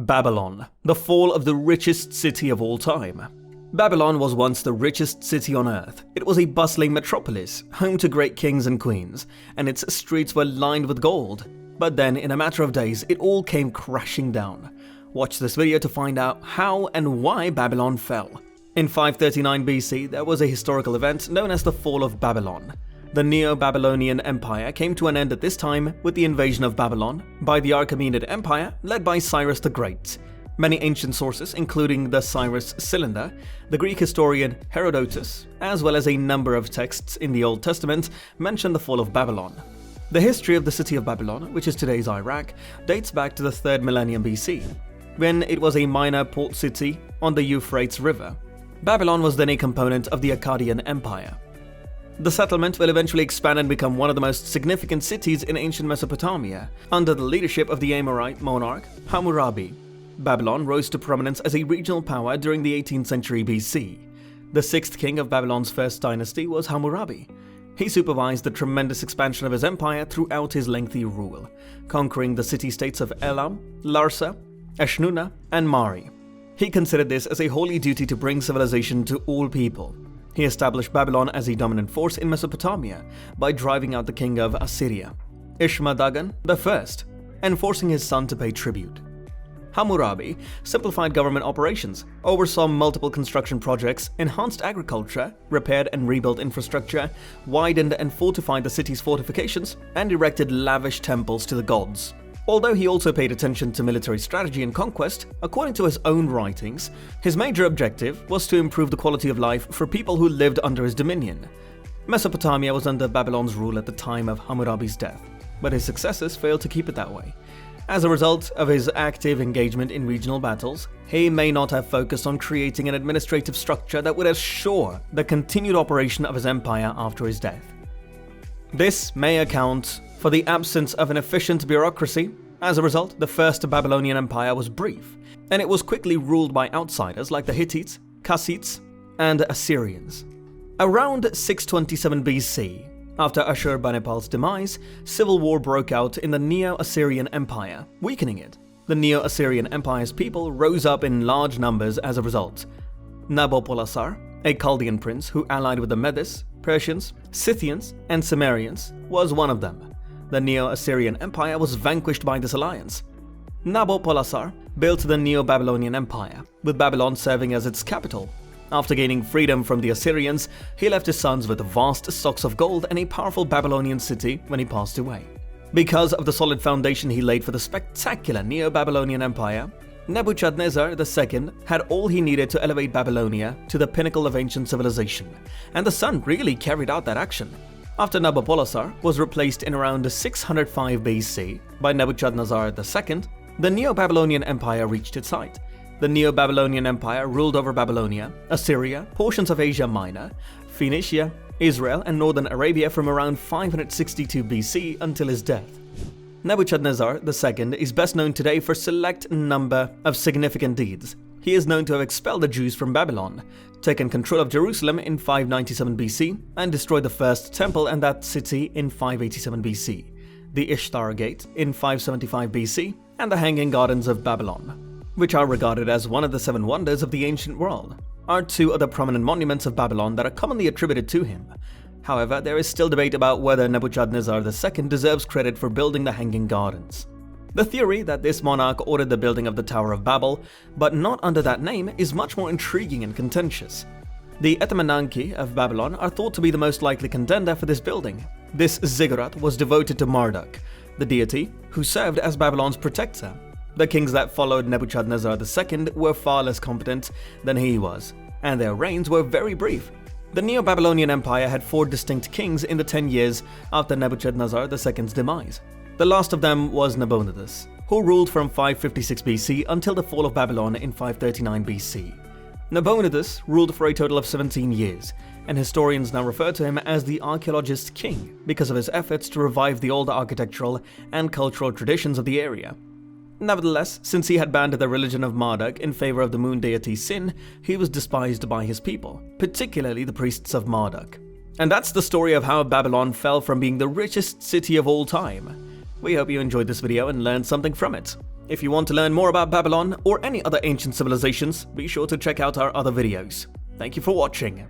Babylon, the fall of the richest city of all time. Babylon was once the richest city on earth. It was a bustling metropolis, home to great kings and queens, and its streets were lined with gold. But then, in a matter of days, it all came crashing down. Watch this video to find out how and why Babylon fell. In 539 BC, there was a historical event known as the Fall of Babylon. The Neo-Babylonian Empire came to an end at this time with the invasion of Babylon by the Achaemenid Empire led by Cyrus the Great. Many ancient sources, including the Cyrus Cylinder, the Greek historian Herodotus, as well as a number of texts in the Old Testament, mention the fall of Babylon. The history of the city of Babylon, which is today's Iraq, dates back to the 3rd millennium BC, when it was a minor port city on the Euphrates River. Babylon was then a component of the Achaemenid Empire. The settlement will eventually expand and become one of the most significant cities in ancient Mesopotamia, under the leadership of the Amorite monarch Hammurabi. Babylon rose to prominence as a regional power during the 18th century BC. The sixth king of Babylon's first dynasty was Hammurabi. He supervised the tremendous expansion of his empire throughout his lengthy rule, conquering the city-states of Elam, Larsa, Eshnunna, and Mari. He considered this as a holy duty to bring civilization to all people. He established Babylon as a dominant force in Mesopotamia by driving out the king of Assyria, Ishma-Dagan I, and forcing his son to pay tribute. Hammurabi simplified government operations, oversaw multiple construction projects, enhanced agriculture, repaired and rebuilt infrastructure, widened and fortified the city's fortifications, and erected lavish temples to the gods. Although he also paid attention to military strategy and conquest, according to his own writings, his major objective was to improve the quality of life for people who lived under his dominion. Mesopotamia was under Babylon's rule at the time of Hammurabi's death, but his successors failed to keep it that way. As a result of his active engagement in regional battles, he may not have focused on creating an administrative structure that would assure the continued operation of his empire after his death. This may account for the absence of an efficient bureaucracy. As a result, the First Babylonian Empire was brief, and it was quickly ruled by outsiders like the Hittites, Kassites, and Assyrians. Around 627 BC, after Ashurbanipal's demise, civil war broke out in the Neo-Assyrian Empire, weakening it. The Neo-Assyrian Empire's people rose up in large numbers as a result. Nabopolassar, a Chaldean prince who allied with the Medes, Persians, Scythians, and Cimmerians, was one of them. The Neo-Assyrian Empire was vanquished by this alliance. Nabopolassar built the Neo-Babylonian Empire, with Babylon serving as its capital. After gaining freedom from the Assyrians, he left his sons with vast stocks of gold and a powerful Babylonian city when he passed away. Because of the solid foundation he laid for the spectacular Neo-Babylonian Empire, Nebuchadnezzar II had all he needed to elevate Babylonia to the pinnacle of ancient civilization, and the son really carried out that action. After Nabopolassar was replaced in around 605 BC by Nebuchadnezzar II, the Neo-Babylonian Empire reached its height. The Neo-Babylonian Empire ruled over Babylonia, Assyria, portions of Asia Minor, Phoenicia, Israel, and northern Arabia from around 562 BC until his death. Nebuchadnezzar II is best known today for a select number of significant deeds. He is known to have expelled the Jews from Babylon, taken control of Jerusalem in 597 BC, and destroyed the first temple in that city in 587 BC, the Ishtar Gate in 575 BC, and the Hanging Gardens of Babylon, which are regarded as one of the 7 wonders of the ancient world, are 2 other prominent monuments of Babylon that are commonly attributed to him. However, there is still debate about whether Nebuchadnezzar II deserves credit for building the Hanging Gardens. The theory that this monarch ordered the building of the Tower of Babel, but not under that name, is much more intriguing and contentious. The Etemenanki of Babylon are thought to be the most likely contender for this building. This ziggurat was devoted to Marduk, the deity who served as Babylon's protector. The kings that followed Nebuchadnezzar II were far less competent than he was, and their reigns were very brief. The Neo-Babylonian Empire had 4 distinct kings in the 10 years after Nebuchadnezzar II's demise. The last of them was Nabonidus, who ruled from 556 BC until the fall of Babylon in 539 BC. Nabonidus ruled for a total of 17 years, and historians now refer to him as the Archaeologist King because of his efforts to revive the old architectural and cultural traditions of the area. Nevertheless, since he had banned the religion of Marduk in favor of the moon deity Sin, he was despised by his people, particularly the priests of Marduk. And that's the story of how Babylon fell from being the richest city of all time. We hope you enjoyed this video and learned something from it. If you want to learn more about Babylon or any other ancient civilizations, be sure to check out our other videos. Thank you for watching.